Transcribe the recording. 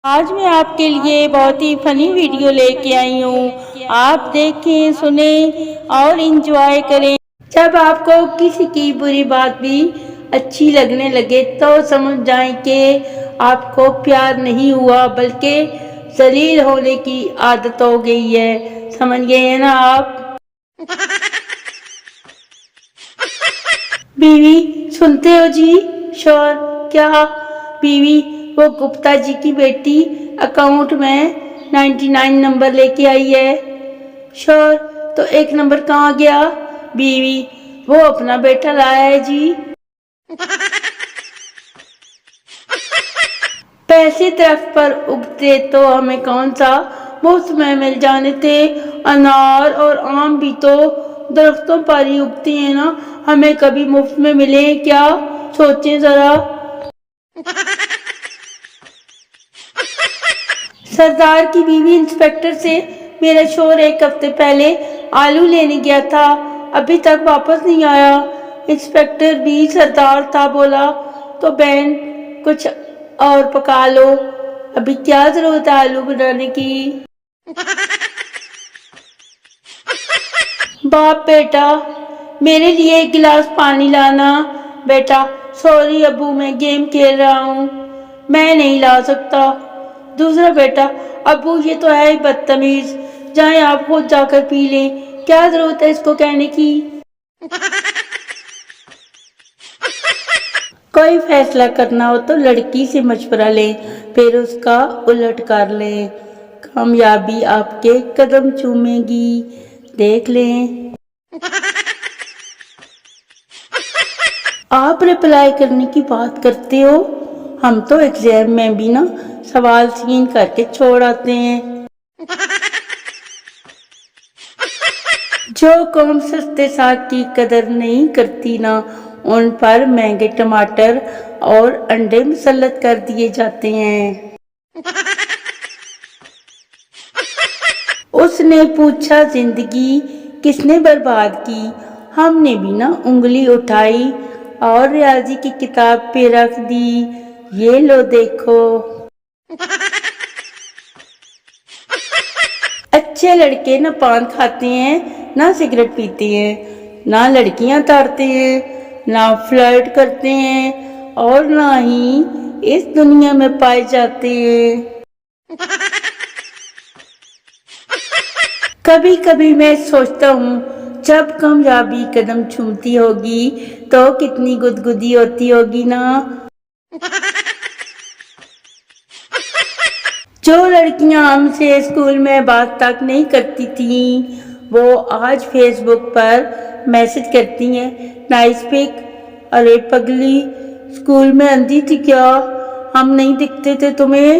آج میں آپ کے لیے بہت ہی فنی ویڈیو لے کے آئی ہوں. آپ دیکھیں، سنیں اور انجوائے کریں. جب آپ کو کسی کی بری بات بھی اچھی لگنے لگے تو سمجھ جائیں کہ آپ کو پیار نہیں ہوا بلکہ ذلیل ہونے کی عادت ہو گئی ہے. سمجھ گئے ہیں نا آپ؟ بیوی سنتے ہو جی؟ شوہر کیا؟ بیوی وہ گپتا جی کی بیٹی اکاؤنٹ میں 99 نمبر لے کے آئی ہے. شوہر تو 1 نمبر کہاں گیا؟ بیوی وہ اپنا بیٹا لایا ہے جی. پیسے درخت پر اگتے تو ہمیں کون سا مفت میں مل جانے تھے؟ انار اور آم بھی تو درختوں پر ہی اگتے ہیں نا، ہمیں کبھی مفت میں ملے کیا؟ سوچیں ذرا. سردار کی بیوی انسپیکٹر سے میرا شوہر 1 ہفتے پہلے آلو لینے گیا تھا، ابھی تک واپس نہیں آیا. انسپیکٹر بھی سردار تھا، بولا تو بہن کچھ اور پکا لو، ابھی کیا ضرورت ہے آلو بنانے کی. باپ بیٹا میرے لیے 1 گلاس پانی لانا. بیٹا سوری ابو میں گیم کھیل رہا ہوں، میں نہیں لا سکتا. دوسرا بیٹا ابو یہ تو ہے ہی بدتمیز، جائیں آپ خود جا کر پی لیں، کیا ضرورت ہے اس کو کہنے کی. کوئی فیصلہ کرنا ہو تو لڑکی سے مشورہ لیں، پھر اس کا الٹ کر لیں، کامیابی آپ کے قدم چومے گی، دیکھ لیں. آپ رپلائی کرنے کی بات کرتے ہو، ہم تو ایگزام میں بھی نا سوال سین کر کے چھوڑ آتے ہیں. جو قوم سستے ساگ کی قدر نہیں کرتی نا، ان پر مہنگے ٹماٹر اور انڈے مسلط کر دیے جاتے ہیں. اس نے پوچھا زندگی کس نے برباد کی؟ ہم نے بھی نا انگلی اٹھائی اور ریاضی کی کتاب پہ رکھ دی، یہ لو دیکھو. اچھے لڑکے نہ پان کھاتے ہیں، نہ سگریٹ پیتے ہیں، نہ لڑکیاں تارتے ہیں، نہ فلرٹ کرتے ہیں، اور نہ ہی اس دنیا میں پائے جاتے ہیں. کبھی کبھی میں سوچتا ہوں جب کامیابی قدم چومتی ہوگی تو کتنی گدگدی ہوتی ہوگی نا. جو لڑکیاں ہم سے اسکول میں بات تک نہیں کرتی تھیں وہ آج فیس بک پر میسج کرتی ہیں، نائس پک. ارے پگلی اسکول میں اندھی تھی کیا؟ ہم نہیں دکھتے تھے تمہیں؟